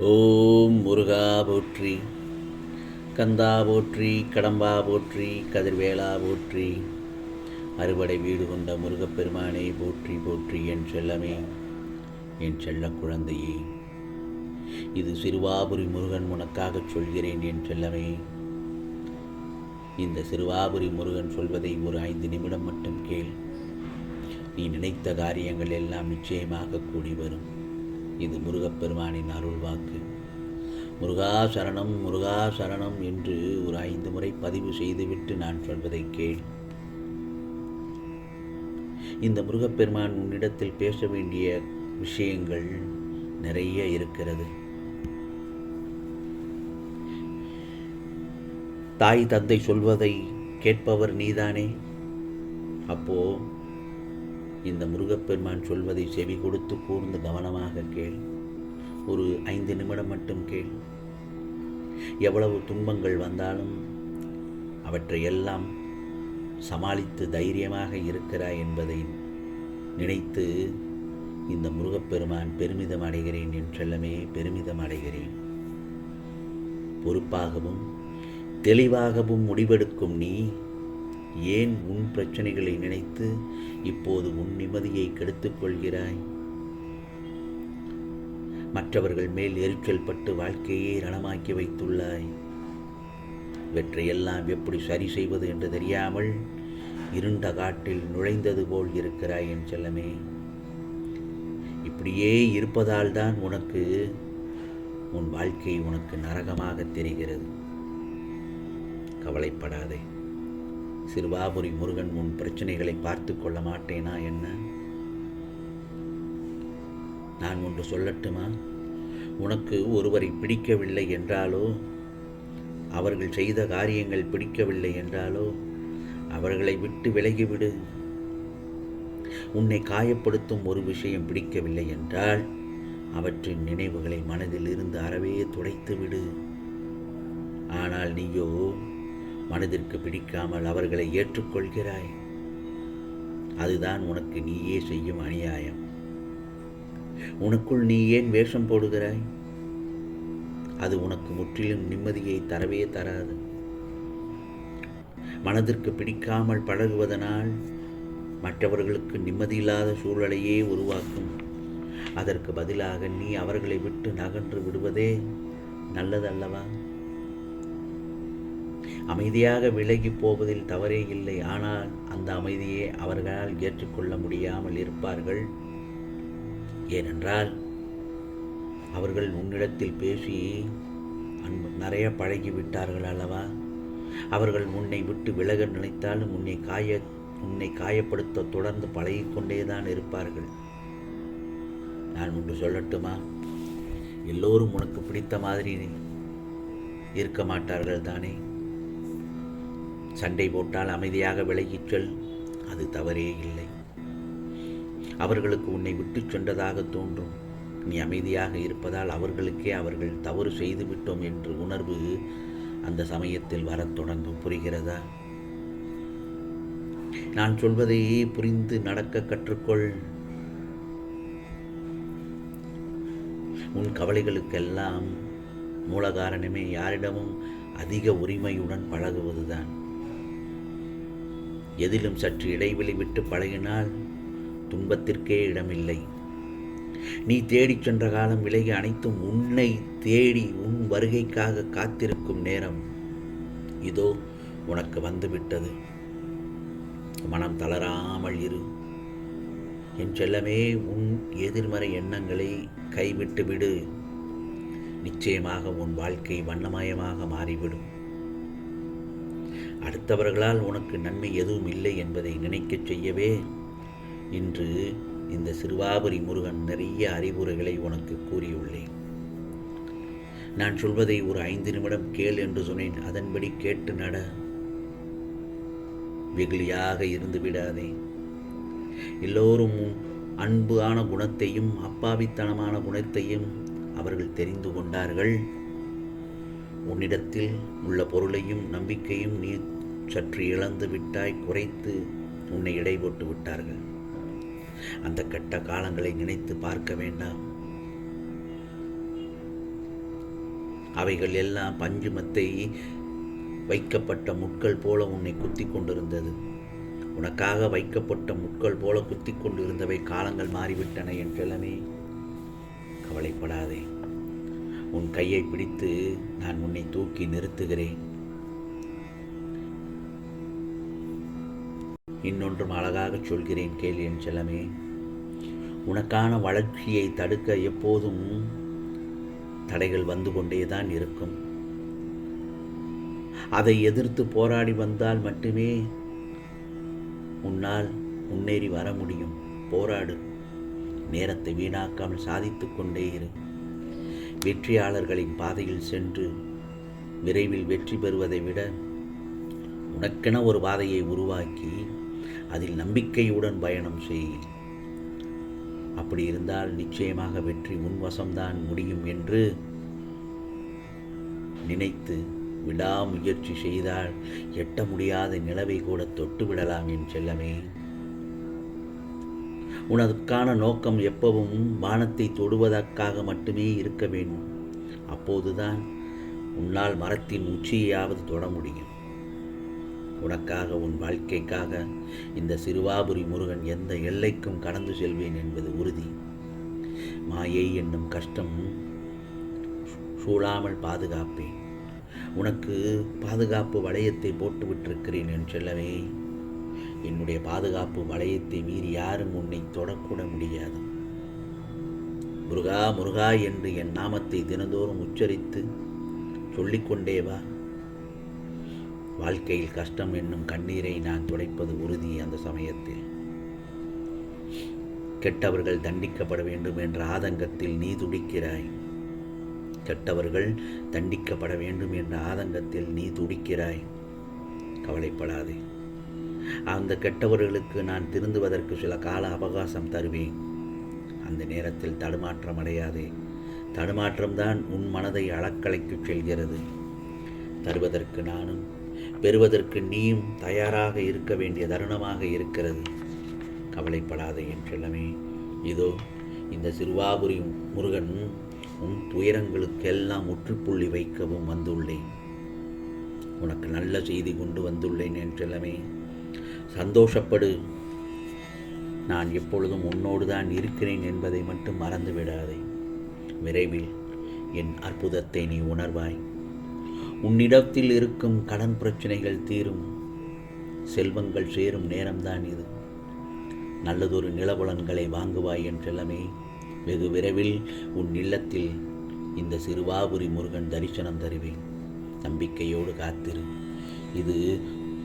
ஓம் முருகா போற்றி, கந்தா போற்றி, கடம்பா போற்றி, கதிர்வேலா போற்றி, அறுபடை வீடு கொண்ட முருகப்பெருமானே போற்றி போற்றி. என் செல்லமே, என் செல்ல குழந்தையே, இது சிறுவாபுரி முருகன் உனக்காகச் சொல்கிறேன். என் செல்லமே, இந்த சிறுவாபுரி முருகன் சொல்வதை ஒரு 5 நிமிடம் மட்டும் கேள். நீ நினைத்த காரியங்கள் எல்லாம் நிச்சயமாக கூடி வரும். இது முருகப்பெருமானின் அருள் வாக்கு. முருகா சரணம், முருகா சரணம் என்று ஒரு 5 முறை பதிவு செய்துவிட்டு நான் சொல்வதை கேள். இந்த முருகப்பெருமான் உன்னிடத்தில் பேச வேண்டிய விஷயங்கள் நிறைய இருக்கிறது. தாய் தந்தை சொல்வதை கேட்பவர் நீதானே. அப்போ இந்த முருகப்பெருமான் சொல்வதை செவி கொடுத்து கூர்ந்து கவனமாக கேள். ஒரு 5 நிமிடம் மட்டும் கேள். எவ்வளவு துன்பங்கள் வந்தாலும் அவற்றையெல்லாம் சமாளித்து தைரியமாக இருக்கிறாய் என்பதை நினைத்து இந்த முருகப்பெருமான் பெருமிதம் அடைகிறேன். என் செல்லமே, பெருமிதம் அடைகிறேன். பொறுப்பாகவும் தெளிவாகவும் முடிவெடுக்கும் நீ ஏன் உன் பிரச்சனைகளை நினைத்து இப்போது உன் நிம்மதியை கெடுத்துக் கொள்கிறாய்? மற்றவர்கள் மேல் எரிச்சல் பட்டு வாழ்க்கையை ரணமாக்கி வைத்துள்ளாய். இவற்றையெல்லாம் எப்படி சரி செய்வது என்று தெரியாமல் இருண்ட காட்டில் நுழைந்தது போல் இருக்கிறாய். என் செல்லமே, இப்படியே இருப்பதால் தான் உன் வாழ்க்கை உனக்கு நரகமாக தெரிகிறது. கவலைப்படாதே. சிறுவாபுரி முருகன் உன் பிரச்சனைகளை பார்த்து கொள்ள மாட்டேனா என்ன? நான் ஒன்று சொல்லட்டுமா? உனக்கு ஒருவரை பிடிக்கவில்லை என்றாலோ, அவர்கள் செய்த காரியங்கள் பிடிக்கவில்லை என்றாலோ அவர்களை விட்டு விலகிவிடு. உன்னை காயப்படுத்தும் ஒரு விஷயம் பிடிக்கவில்லை என்றால் அவற்றின் நினைவுகளை மனதில் இருந்து அறவே துடைத்து விடு. ஆனால் நீயோ மனதிற்கு பிடிக்காமல் அவர்களை ஏற்றுக்கொள்கிறாய். அதுதான் உனக்கு நீயே செய்யும் அநியாயம். உனக்குள் நீ ஏன் வேஷம் போடுகிறாய்? அது உனக்கு முற்றிலும் நிம்மதியை தரவே தராது. மனதிற்கு பிடிக்காமல் பழகுவதனால் மற்றவர்களுக்கு நிம்மதியில்லாத சூழலையே உருவாக்கும். அதற்கு பதிலாக நீ அவர்களை விட்டு நகன்று விடுவதே நல்லதல்லவா? அமைதியாக விலகி போவதில் தவறே இல்லை. ஆனால் அந்த அமைதியை அவர்களால் ஏற்றுக்கொள்ள முடியாமல் இருப்பார்கள். ஏனென்றால் அவர்கள் உன்னிடத்தில் பேசி நிறைய பழகிவிட்டார்கள் அல்லவா? அவர்கள் உன்னை விட்டு விலக நினைத்தாலும் உன்னை காயப்படுத்த தொடர்ந்து பழகிக்கொண்டேதான் இருப்பார்கள். நான் ஒன்று சொல்லட்டுமா? எல்லோரும் உனக்கு பிடித்த மாதிரி இருக்க மாட்டார்கள் தானே? சண்டை போட்டால் அமைதியாக விலகிச் செல், அது தவறே இல்லை. அவர்களுக்கு உன்னை விட்டு சென்றதாக தோன்றும். நீ அமைதியாக இருப்பதால் அவர்களுக்கே அவர்கள் தவறு செய்து விட்டோம் என்ற உணர்வு அந்த சமயத்தில் வரத் தொடங்கும். புரிகிறதா? நான் சொல்வதை புரிந்து நடக்க கற்றுக்கொள். உன் கவலைகளுக்கெல்லாம் மூல காரணமே யாரிடமும் அதிக உரிமையுடன் பழகுவதுதான். எதிலும் சற்று இடைவெளி விட்டு பழகினால் துன்பத்திற்கே இடமில்லை. நீ தேடிச் சென்ற காலம் விலகி அனைத்தும் உன்னை தேடி உன் வருகைக்காக காத்திருக்கும் நேரம் இதோ உனக்கு வந்துவிட்டது. மனம் தளராமல் இரு. என் செல்லமே, உன் எதிர்மறை எண்ணங்களை கைவிட்டு விடு. நிச்சயமாக உன் வாழ்க்கை வண்ணமயமாக மாறிவிடும். அடுத்தவர்களால் உனக்கு நன்மை எதுவும் இல்லை என்பதை நினைக்கச் செய்யவே இன்று இந்த சிறுவாபுரி முருகன் நிறைய அறிவுரைகளை உனக்கு கூறியுள்ளேன். நான் சொல்வதை ஒரு 5 நிமிடம் கேள் என்று சொன்னேன். அதன்படி கேட்டு நட. வெகுளியாக இருந்து விடாதே. எல்லோரும் அன்பான குணத்தையும் அப்பாவித்தனமான குணத்தையும் அவர்கள் தெரிந்து கொண்டார்கள். உன்னிடத்தில் உள்ள பொருளையும் நம்பிக்கையும் நீ சற்று இழந்து விட்டாய். குறைத்து உன்னை எடை போட்டு விட்டார்கள். அந்த கெட்ட காலங்களை நினைத்து பார்க்க வேண்டாம். அவைகள் எல்லாம் பஞ்சுமத்தை வைக்கப்பட்ட முட்கள் போல உன்னை குத்தி கொண்டிருந்தது. உனக்காக வைக்கப்பட்ட முட்கள் போல குத்தி கொண்டிருந்தவை காலங்கள் மாறிவிட்டன என் செல்லமே. கவலைப்படாதே. உன் கையை பிடித்து நான் உன்னை தூக்கி நிறுத்துகிறேன். இன்னொன்றும் அழகாக சொல்கிறேன் கேள் என் செல்லமே. உனக்கான வளர்ச்சியை தடுக்க எப்போதும் தடைகள் வந்து கொண்டேதான் இருக்கும். அதை எதிர்த்து போராடி வந்தால் மட்டுமே உன்னால் முன்னேறி வர முடியும். போராடு. நேரத்தை வீணாக்காமல் சாதித்து கொண்டே இரு. வெற்றியாளர்களின் பாதையில் சென்று விரைவில் வெற்றி பெறுவதை விட உனக்கென ஒரு பாதையை உருவாக்கி அதில் நம்பிக்கையுடன் பயணம் செய். அப்படி இருந்தால் நிச்சயமாக வெற்றி உன்வசம்தான் முடியும் என்று நினைத்து விடாமுயற்சி செய்தால் எட்ட முடியாத நிலவை கூட தொட்டு விடலாம் என் செல்லமே. உனக்கான நோக்கம் எப்பவும் வானத்தை தொடுவதற்காக மட்டுமே இருக்க வேண்டும். அப்போதுதான் உன்னால் மரத்தின் உச்சியையாவது தொட முடியும். உனக்காக, உன் வாழ்க்கைக்காக இந்த சிறுவாபுரி முருகன் எந்த எல்லைக்கும் கடந்து செல்வேன் என்பது உறுதி. மாயை என்னும் கஷ்டம் சூழாமல் பாதுகாப்பேன். உனக்கு பாதுகாப்பு வளையத்தை போட்டு விட்டிருக்கிறேன் என் செல்லவே. என்னுடைய பாதுகாப்பு வளையத்தை மீறி யாரும் உன்னை தொடக்கூட முடியாது. முருகா முருகா என்று என் நாமத்தை தினந்தோறும் உச்சரித்து சொல்லிக்கொண்டே வா. வாழ்க்கையில் கஷ்டம் என்னும் கண்ணீரை நான் துடைப்பது உறுதி. அந்த சமயத்தில் கெட்டவர்கள் தண்டிக்கப்பட வேண்டும் என்ற ஆதங்கத்தில் நீ துடிக்கிறாய். கெட்டவர்கள் தண்டிக்கப்பட வேண்டும் என்ற ஆதங்கத்தில் நீ துடிக்கிறாய். கவலைப்படாதே. அந்த கெட்டவர்களுக்கு நான் திருந்துவதற்கு சில கால அவகாசம் தருவேன். அந்த நேரத்தில் தடுமாற்றம் அடையாதே. தடுமாற்றம்தான் உன் மனதை அளக்கலைக்கு செல்கிறது. தருவதற்கு நானும் பெறுவதற்கு நீயும் தயாராக இருக்க வேண்டிய தருணமாக இருக்கிறது. கவலைப்படாதே என் செல்லமே. இதோ இந்த சிறுவாபுரி முருகன் உன் துயரங்களுக்கெல்லாம் முற்றுப்புள்ளி வைக்கவும் வந்துள்ளேன். உனக்கு நல்ல செய்தி கொண்டு வந்துள்ளேன் என் செல்லமே. சந்தோஷப்படு. நான் எப்பொழுதும் உன்னோடு தான் இருக்கிறேன் என்பதை மட்டும் மறந்து விடாதே. விரைவில் என் அற்புதத்தை நீ உணர்வாய். உன்னிடத்தில் இருக்கும் கடன் பிரச்சனைகள் தீரும். செல்வங்கள் சேரும் நேரம்தான் இது. நல்லதொரு நிலபுலன்களை வாங்குவாய் என் செல்லமே. வெகு விரைவில் உன் இல்லத்தில் இந்த சிறுவாபுரி முருகன் தரிசனம் தருவேன். நம்பிக்கையோடு காத்திரு. இது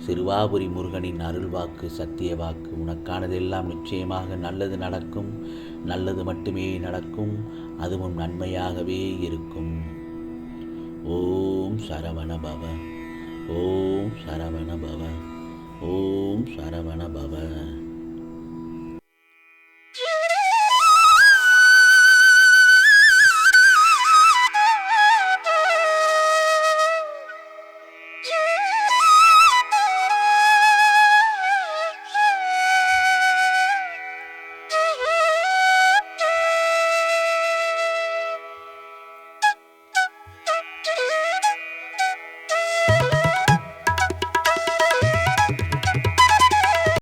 சிறுவாபுரி முருகனின் அருள் வாக்கு, சத்திய வாக்கு. உனக்கானதெல்லாம் நிச்சயமாக நல்லது நடக்கும். நல்லது மட்டுமே நடக்கும். அதுவும் நன்மையாகவே இருக்கும். ஓம் சரவண பவ. ஓம் சரவண பவ. ஓம் சரவண பவ.